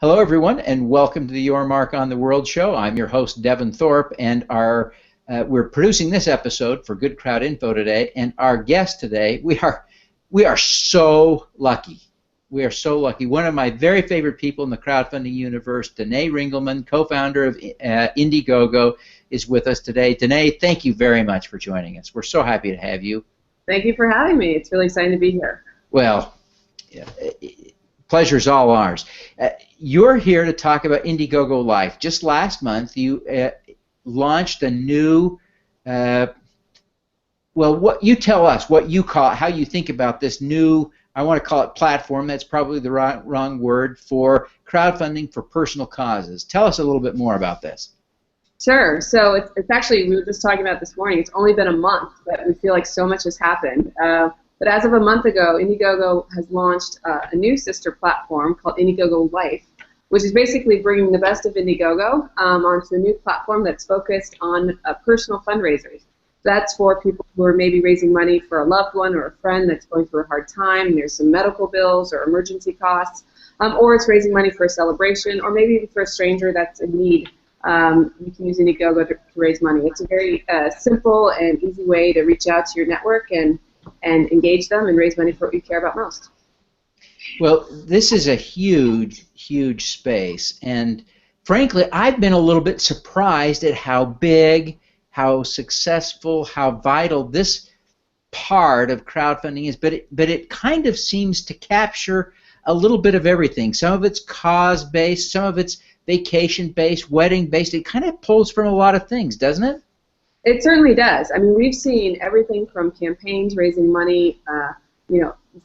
Hello, everyone, and welcome to the Your Mark on the World show. I'm your host, Devin Thorpe, and we're producing this episode for GoodCrowd.info today. And our guest today, we are so lucky. We are so lucky. One of my very favorite people in the crowdfunding universe, Danae Ringelmann, co-founder of Indiegogo, is with us today. Danae, thank you very much for joining us. We're so happy to have you. Thank you for having me. It's really exciting to be here. Well, pleasure's all ours. You're here to talk about Indiegogo Life. Just last month, you launched a new, what you tell us, what you call it, how you think about this new, I want to call it platform, that's probably the wrong word, for crowdfunding for personal causes. Tell us a little bit more about this. Sure. So it's actually, we were just talking about this morning, it's only been a month, but we feel like so much has happened. But as of a month ago, Indiegogo has launched a new sister platform called Indiegogo Life, which is basically bringing the best of Indiegogo onto a new platform that's focused on personal fundraisers. That's for people who are maybe raising money for a loved one or a friend that's going through a hard time, and there's some medical bills or emergency costs, or it's raising money for a celebration, or maybe even for a stranger that's in need. You can use Indiegogo to raise money. It's a very simple and easy way to reach out to your network and engage them and raise money for what you care about most. Well, this is a huge, huge space, and frankly, I've been a little bit surprised at how big, how successful, how vital this part of crowdfunding is, but it kind of seems to capture a little bit of everything. Some of it's cause-based, some of it's vacation-based, wedding-based. It kind of pulls from a lot of things, doesn't it? It certainly does. I mean, we've seen everything from campaigns raising money,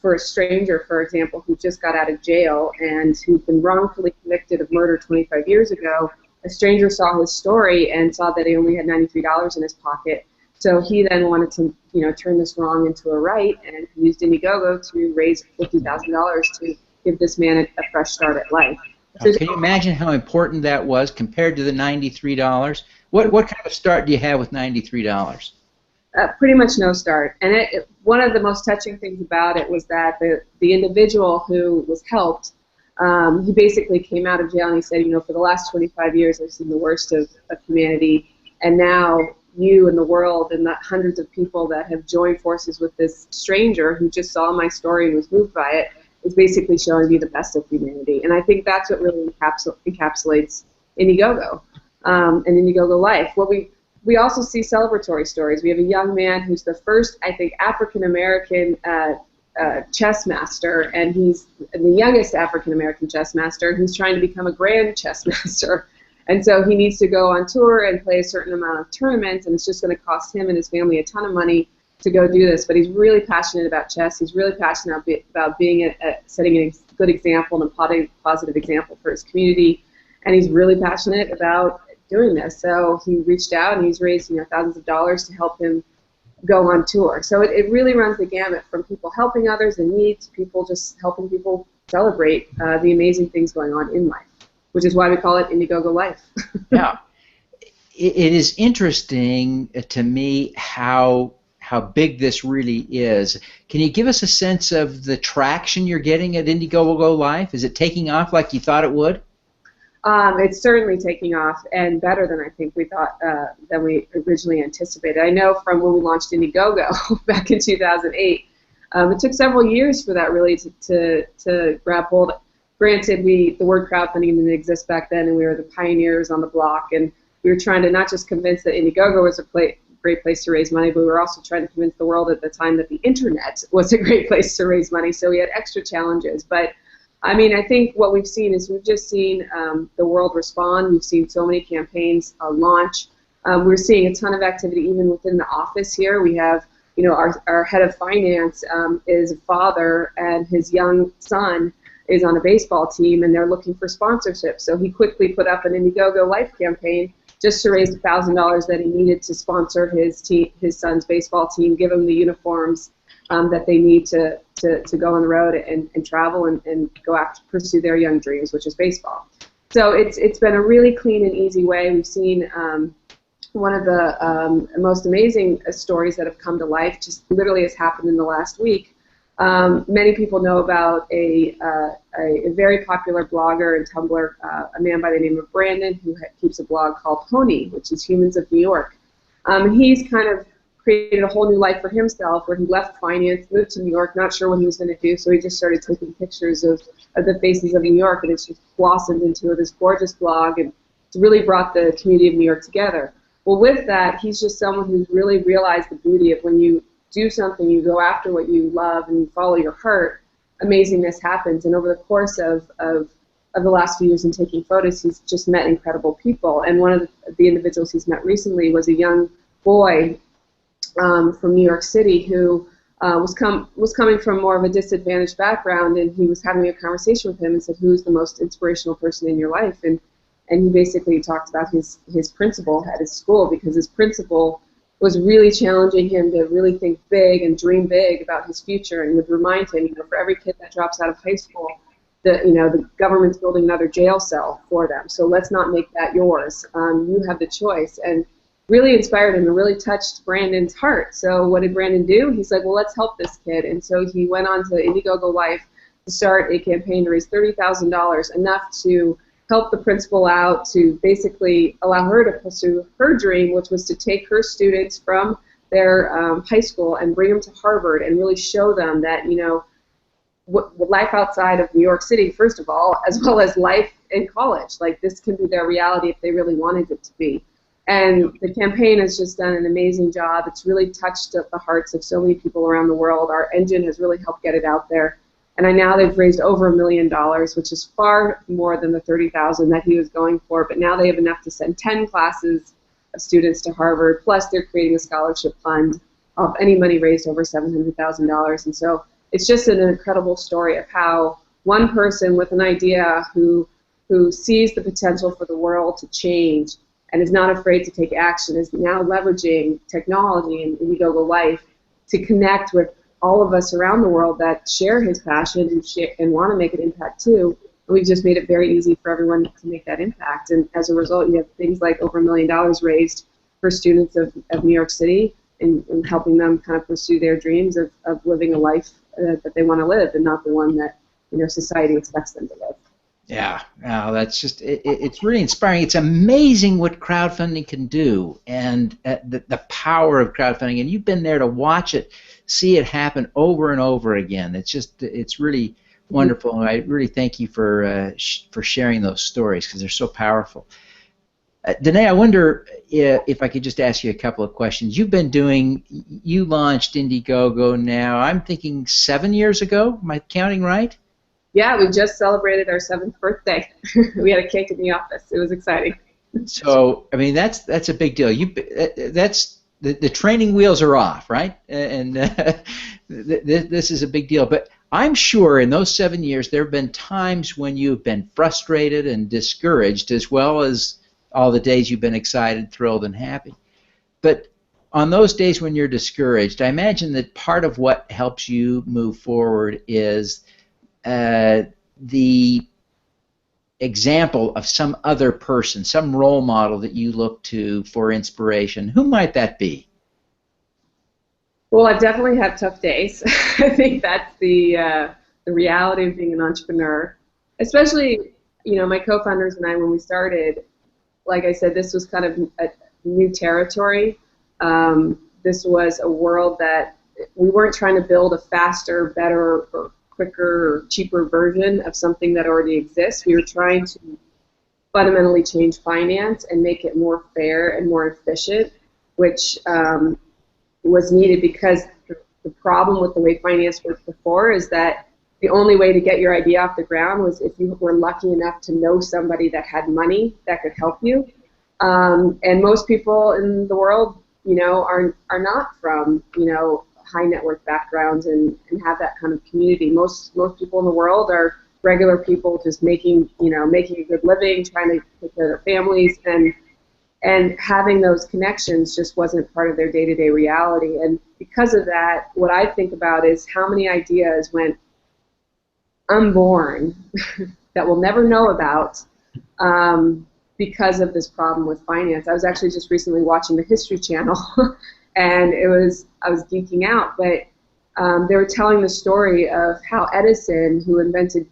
for a stranger, for example, who just got out of jail and who'd been wrongfully convicted of murder 25 years ago. A stranger saw his story and saw that he only had $93 in his pocket. So he then wanted to, turn this wrong into a right, and used Indiegogo to raise $50,000 to give this man a fresh start at life. So can you imagine how important that was compared to the $93? What kind of start do you have with $93? Pretty much no start. And one of the most touching things about it was that the individual who was helped, he basically came out of jail and he said, for the last 25 years I've seen the worst of humanity, and now you and the world and the hundreds of people that have joined forces with this stranger who just saw my story and was moved by it is basically showing me the best of humanity. And I think that's what really encapsulates Indiegogo and Indiegogo Life. We also see celebratory stories. We have a young man who's the first, I think, African-American chess master, and he's the youngest African-American chess master who's trying to become a grand chess master. And so he needs to go on tour and play a certain amount of tournaments, and it's just going to cost him and his family a ton of money to go do this. But he's really passionate about chess. He's really passionate about being setting a good example and a positive example for his community, and he's really passionate about doing this. So he reached out and he's raised thousands of dollars to help him go on tour. So it really runs the gamut from people helping others in need to people just helping people celebrate the amazing things going on in life, which is why we call it Indiegogo Life. Yeah. It is interesting to me how big this really is. Can you give us a sense of the traction you're getting at Indiegogo Life? Is it taking off like you thought it would? It's certainly taking off, and better than I think we thought, than we originally anticipated. I know from when we launched Indiegogo back in 2008, it took several years for that really to grab hold. Granted, the word crowdfunding didn't exist back then, and we were the pioneers on the block, and we were trying to not just convince that Indiegogo was a great place to raise money, but we were also trying to convince the world at the time that the internet was a great place to raise money, so we had extra challenges. But I mean, I think what we've seen is we've just seen the world respond. We've seen so many campaigns launch. We're seeing a ton of activity even within the office here. We have, our head of finance is a father, and his young son is on a baseball team, and they're looking for sponsorship. So he quickly put up an Indiegogo Life campaign just to raise $1,000 that he needed to sponsor his son's baseball team, give him the uniforms that they need to go on the road and travel and go after pursue their young dreams, which is baseball. So it's been a really clean and easy way. We've seen one of the most amazing stories that have come to life just literally has happened in the last week. Many people know about a very popular blogger and Tumblr, a man by the name of Brandon, who keeps a blog called Pony, which is Humans of New York. He's kind of created a whole new life for himself, where he left finance, moved to New York, not sure what he was going to do, so he just started taking pictures of the faces of New York, and it's just blossomed into this gorgeous blog, and it's really brought the community of New York together. Well, with that, he's just someone who's really realized the beauty of when you do something, you go after what you love, and you follow your heart, amazingness happens. And over the course of the last few years in taking photos, he's just met incredible people. And one of the individuals he's met recently was a young boy from New York City who was coming from more of a disadvantaged background, and he was having a conversation with him and said, "Who's the most inspirational person in your life?" And he basically talked about his principal at his school, because his principal was really challenging him to really think big and dream big about his future, and would remind him, for every kid that drops out of high school, the government's building another jail cell for them. So let's not make that yours. You have the choice. And really inspired him and really touched Brandon's heart. So what did Brandon do? He's like, well, let's help this kid. And so he went on to Indiegogo Life to start a campaign to raise $30,000, enough to help the principal out, to basically allow her to pursue her dream, which was to take her students from their high school and bring them to Harvard and really show them that, life outside of New York City, first of all, as well as life in college, like this can be their reality if they really wanted it to be. And the campaign has just done an amazing job. It's really touched the hearts of so many people around the world. Our engine has really helped get it out there. And now they've raised over $1 million, which is far more than the $30,000 that he was going for. But now they have enough to send 10 classes of students to Harvard. Plus, they're creating a scholarship fund of any money raised over $700,000. And so it's just an incredible story of how one person with an idea who sees the potential for the world to change and is not afraid to take action, is now leveraging technology and Indiegogo Life to connect with all of us around the world that share his passion and want to make an impact too. And we've just made it very easy for everyone to make that impact. And as a result, you have things like over $1 million raised for students of New York City, and helping them kind of pursue their dreams of living a life that they want to live, and not the one that society expects them to live. Yeah, no, that's just, it's really inspiring. It's amazing what crowdfunding can do, and the power of crowdfunding. And you've been there to watch it, see it happen over and over again. It's really wonderful. And I really thank you for sharing those stories, because they're so powerful. Danae, I wonder if I could just ask you a couple of questions. You launched Indiegogo now, I'm thinking 7 years ago. Am I counting right? Yeah, we just celebrated our 7th birthday. We had a cake in the office. It was exciting. So, I mean, that's a big deal. That's the training wheels are off, right? And this is a big deal. But I'm sure in those 7 years there have been times when you've been frustrated and discouraged, as well as all the days you've been excited, thrilled, and happy. But on those days when you're discouraged, I imagine that part of what helps you move forward is the example of some other person, some role model that you look to for inspiration. Who might that be? Well, I've definitely had tough days. I think that's the reality of being an entrepreneur. Especially, my co-founders and I, when we started, like I said, this was kind of a new territory. This was a world that we weren't trying to build a faster, better, or quicker or cheaper version of something that already exists. We were trying to fundamentally change finance and make it more fair and more efficient, which was needed, because the problem with the way finance worked before is that the only way to get your idea off the ground was if you were lucky enough to know somebody that had money that could help you. And most people in the world, are not from, high net worth backgrounds and have that kind of community. Most people in the world are regular people just making a good living, trying to take care of their families, and having those connections just wasn't part of their day-to-day reality. And because of that, what I think about is how many ideas went unborn that we'll never know about because of this problem with finance. I was actually just recently watching the History Channel, and I was geeking out, but they were telling the story of how Edison, who invented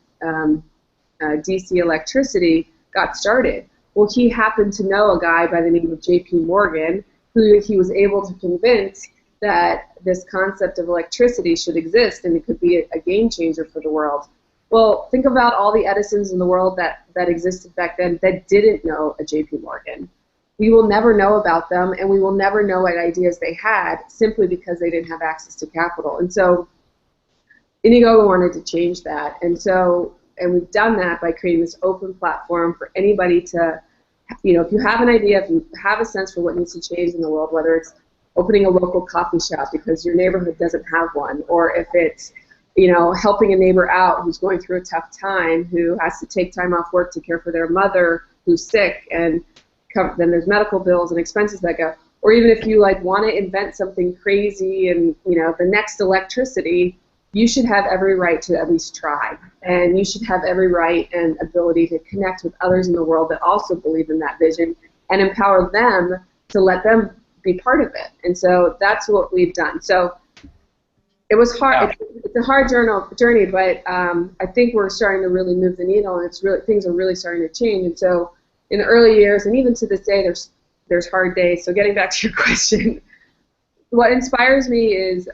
DC electricity, got started. Well, he happened to know a guy by the name of J.P. Morgan, who he was able to convince that this concept of electricity should exist and it could be a game changer for the world. Well, think about all the Edisons in the world that existed back then that didn't know a J.P. Morgan. We will never know about them, and we will never know what ideas they had simply because they didn't have access to capital. And so Indiegogo wanted to change that. And we've done that by creating this open platform for anybody to, if you have an idea, if you have a sense for what needs to change in the world, whether it's opening a local coffee shop because your neighborhood doesn't have one, or if it's, helping a neighbor out who's going through a tough time, who has to take time off work to care for their mother who's sick, and then there's medical bills and expenses that go. Or even if you want to invent something crazy and the next electricity, you should have every right to at least try, and you should have every right and ability to connect with others in the world that also believe in that vision and empower them to let them be part of it. And so that's what we've done. So it was hard. It's a hard journey, but I think we're starting to really move the needle, and things are really starting to change. And so in the early years, and even to this day, there's hard days. So getting back to your question, what inspires me is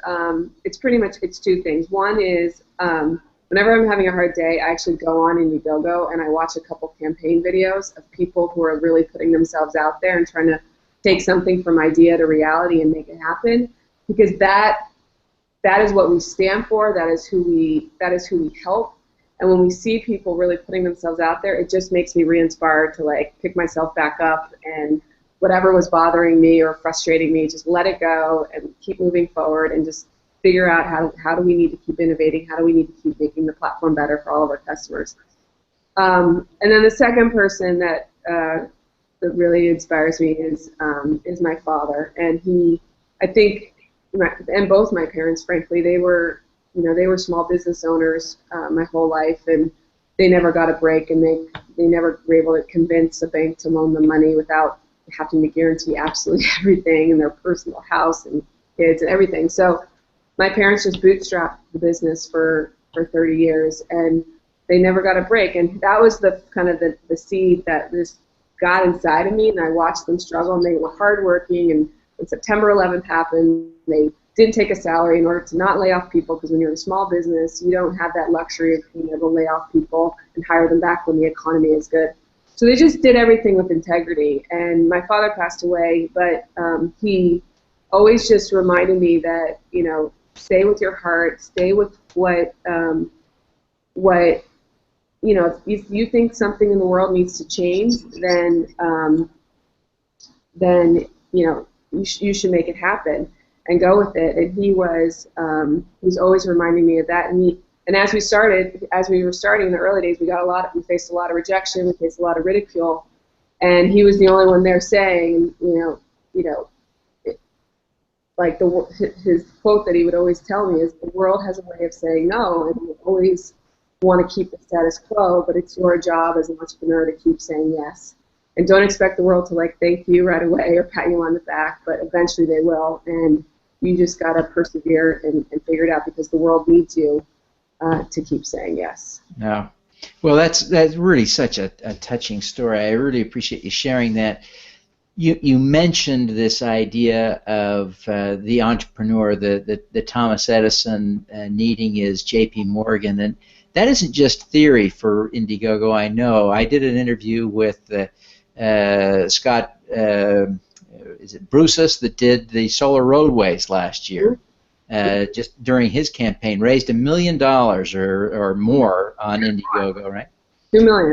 it's two things. One is whenever I'm having a hard day, I actually go on Indiegogo and I watch a couple campaign videos of people who are really putting themselves out there and trying to take something from idea to reality and make it happen, because that is what we stand for. That is who we help. And when we see people really putting themselves out there, it just makes me re-inspired to pick myself back up, and whatever was bothering me or frustrating me, just let it go and keep moving forward and just figure out how do we need to keep innovating, how do we need to keep making the platform better for all of our customers. And then the second person that really inspires me is my father, and I think, and both my parents, frankly, they were small business owners my whole life, and they never got a break, and they never were able to convince a bank to loan them money without having to guarantee absolutely everything, and their personal house and kids and everything. So my parents just bootstrapped the business for 30 years, and they never got a break. And that was the kind of the seed that just got inside of me, and I watched them struggle, and they were hardworking. And when September 11th happened, they didn't take a salary in order to not lay off people, because when you're a small business, you don't have that luxury of being able to lay off people and hire them back when the economy is good. So they just did everything with integrity. And my father passed away, but he always just reminded me that, stay with your heart, stay with what if you think something in the world needs to change, then you should make it happen and go with it. And he was always reminding me of that. And as we were starting in the early days, we faced a lot of rejection, we faced a lot of ridicule, and he was the only one there saying, his quote that he would always tell me is, the world has a way of saying no, and you always want to keep the status quo, but it's your job as an entrepreneur to keep saying yes. And don't expect the world to thank you right away or pat you on the back, but eventually they will, and you just got to persevere and figure it out, because the world needs you to keep saying yes. Yeah. Well, that's really such a touching story. I really appreciate you sharing that. You mentioned this idea of the entrepreneur, the Thomas Edison needing his J.P. Morgan, and that isn't just theory for Indiegogo. I know. I did an interview with Scott, is it Brusus, that did the solar roadways last year. Just during his campaign, raised $1 million or more on Indiegogo, right?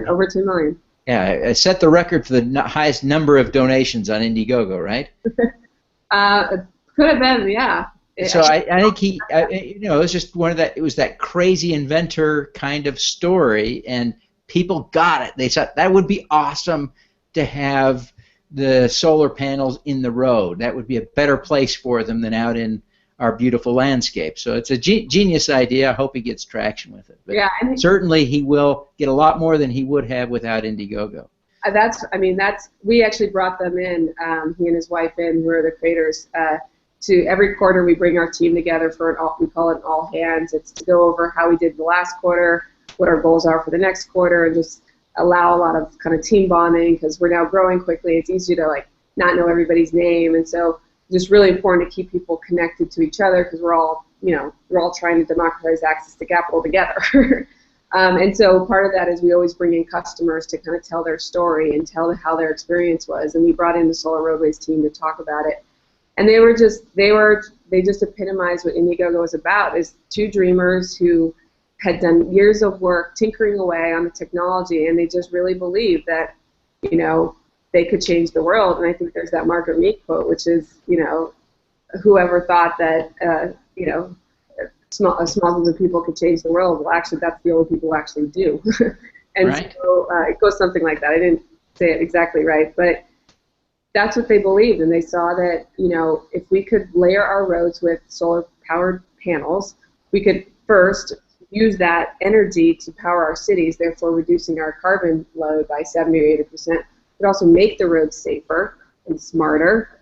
Over 2 million. Yeah, I set the record for the highest number of donations on Indiegogo, right? Could have been, yeah. So I think it was just one of that. It was that crazy inventor kind of story, and people got it. They thought that would be awesome to have the solar panels in the road. That would be a better place for them than out in our beautiful landscape. So it's a genius idea. I hope he gets traction with it. But yeah, certainly he will get a lot more than he would have without Indiegogo. We actually brought them in, he and his wife in, who are the creators, to every quarter we bring our team together for we call it an all hands. It's to go over how we did the last quarter, what our goals are for the next quarter, and just allow a lot of kind of team bonding because we're now growing quickly. It's easy to like not know everybody's name, and so just really important to keep people connected to each other because we're all trying to democratize access to capital together. And so part of that is we always bring in customers to kind of tell their story and tell how their experience was. And we brought in the Solar Roadways team to talk about it. And they just epitomized what Indiegogo was about, is two dreamers who had done years of work tinkering away on the technology, and they just really believed that, they could change the world. And I think there's that Margaret Mead quote, which is, whoever thought that, a small group of people could change the world, well, actually, that's the only people who actually do. And right. So it goes something like that. I didn't say it exactly right, but that's what they believed, and they saw that, if we could layer our roads with solar-powered panels, we could first use that energy to power our cities, therefore reducing our carbon load by 70 or 80%. It also make the roads safer and smarter,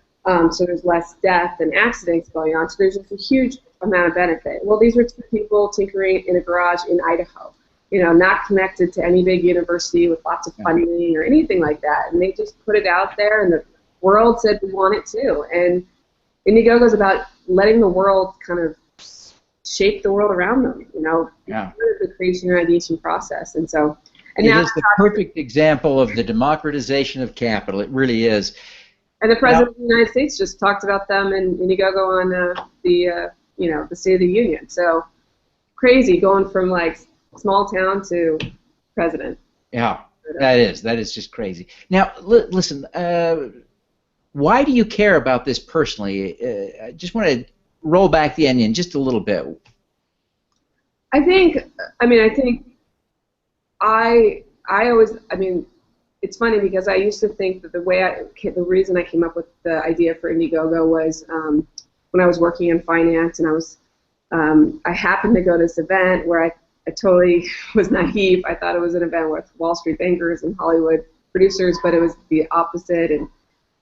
so there's less death and accidents going on. So there's just a huge amount of benefit. Well, these were two people tinkering in a garage in Idaho, not connected to any big university with lots of funding or anything like that. And they just put it out there, and the world said we want it too. And Indiegogo is about letting the world kind of shape the world around them, the creation and ideation process. And so, and it now is the perfect example of the democratization of capital. It really is. And the President of the United States just talked about them in Indiegogo on the State of the Union. So crazy, going from like small town to president. Yeah, that is just crazy. Now, listen, why do you care about this personally? I just want to roll back the onion just a little bit. I think it's funny because I used to think that the reason I came up with the idea for Indiegogo was when I was working in finance, and I happened to go to this event where I totally was naive. I thought it was an event with Wall Street bankers and Hollywood producers, but it was the opposite, and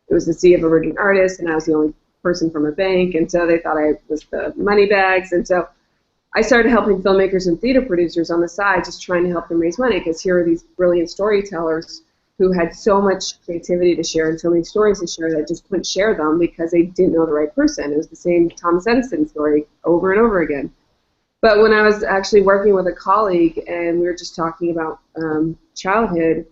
it was the Sea of Emerging Artists, and I was the only person from a bank, and so they thought I was the money bags, and so I started helping filmmakers and theater producers on the side, just trying to help them raise money, because here are these brilliant storytellers who had so much creativity to share and so many stories to share that just couldn't share them because they didn't know the right person. It was the same Thomas Edison story over and over again. But when I was actually working with a colleague and we were just talking about childhood,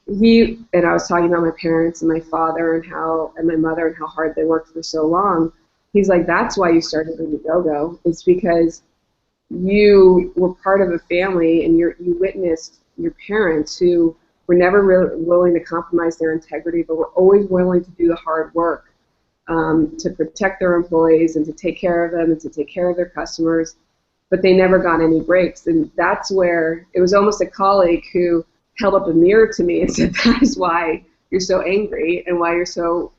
I was talking about my parents and my father and my mother and how hard they worked for so long. He's like, that's why you started Indiegogo. It's because you were part of a family and you witnessed your parents who were never really willing to compromise their integrity, but were always willing to do the hard work to protect their employees and to take care of them and to take care of their customers, but they never got any breaks. And that's where it was almost a colleague who held up a mirror to me and said, that is why you're so angry and why you're so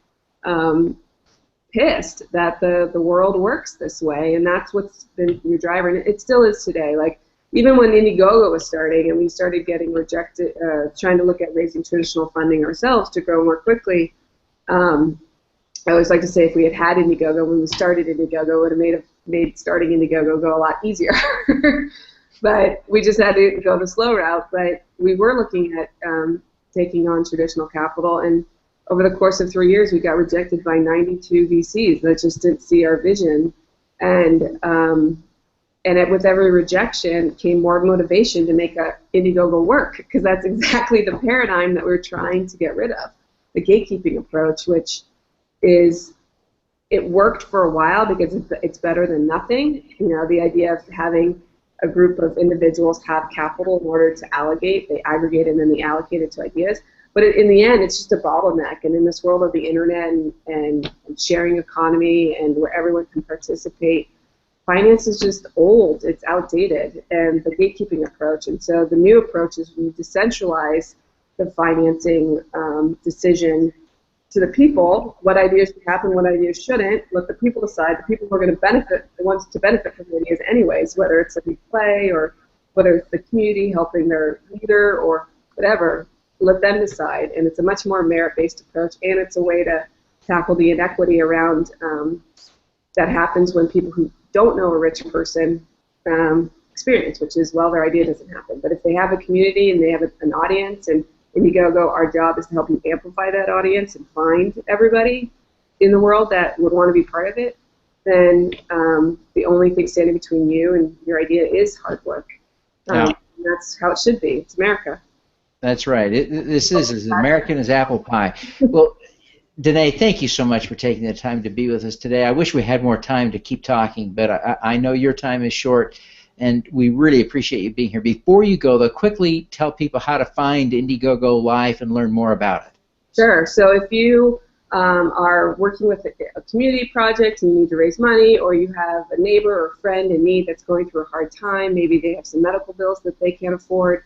pissed that the world works this way. And that's what's been your driver, and it still is today. Like, even when Indiegogo was starting and we started getting rejected, trying to look at raising traditional funding ourselves to grow more quickly, I always like to say if we had Indiegogo when we started Indiegogo, it would have made starting Indiegogo go a lot easier. But we just had to go the slow route. But we were looking at taking on traditional capital, and over the course of 3 years, we got rejected by 92 VCs that just didn't see our vision. And with every rejection came more motivation to make Indiegogo work, because that's exactly the paradigm that we're trying to get rid of, the gatekeeping approach, which it worked for a while because it's better than nothing. The idea of having a group of individuals have capital in order to allocate, they aggregate and then they allocate it to ideas. But in the end, it's just a bottleneck. And in this world of the internet and sharing economy and where everyone can participate, finance is just old, it's outdated, and the gatekeeping approach. And so the new approach is we decentralize the financing decision to the people. What ideas should happen, what ideas shouldn't, let the people decide. The people who are going to benefit, the ones to benefit from the ideas anyways, whether it's a new play or whether it's the community helping their leader or whatever, let them decide. And it's a much more merit-based approach, and it's a way to tackle the inequity around that happens when people who don't know a rich person experience, which is, well, their idea doesn't happen. But if they have a community and they have an audience, and Indiegogo, our job is to help you amplify that audience and find everybody in the world that would want to be part of it, then the only thing standing between you and your idea is hard work. Yeah. And that's how it should be. It's America. That's right. This is as American as apple pie. Well, Danae, thank you so much for taking the time to be with us today. I wish we had more time to keep talking, but I know your time is short, and we really appreciate you being here. Before you go, though, quickly tell people how to find Indiegogo Life and learn more about it. Sure. So if you are working with a community project and you need to raise money, or you have a neighbor or friend in need that's going through a hard time, maybe they have some medical bills that they can't afford,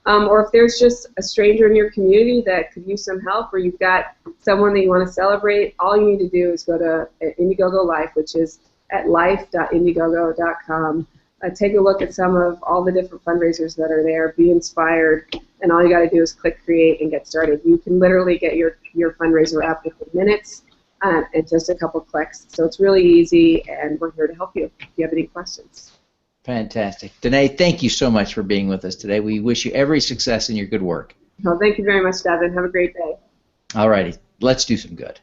or if there's just a stranger in your community that could use some help, or you've got someone that you want to celebrate, all you need to do is go to Indiegogo Life, which is at life.indiegogo.com. Take a look at some of all the different fundraisers that are there, be inspired, and all you got to do is click create and get started. You can literally get your fundraiser up within minutes and just a couple clicks. So it's really easy, and we're here to help you if you have any questions. Fantastic. Danae, thank you so much for being with us today. We wish you every success in your good work. Well, thank you very much, Devin. Have a great day. All righty. Let's do some good.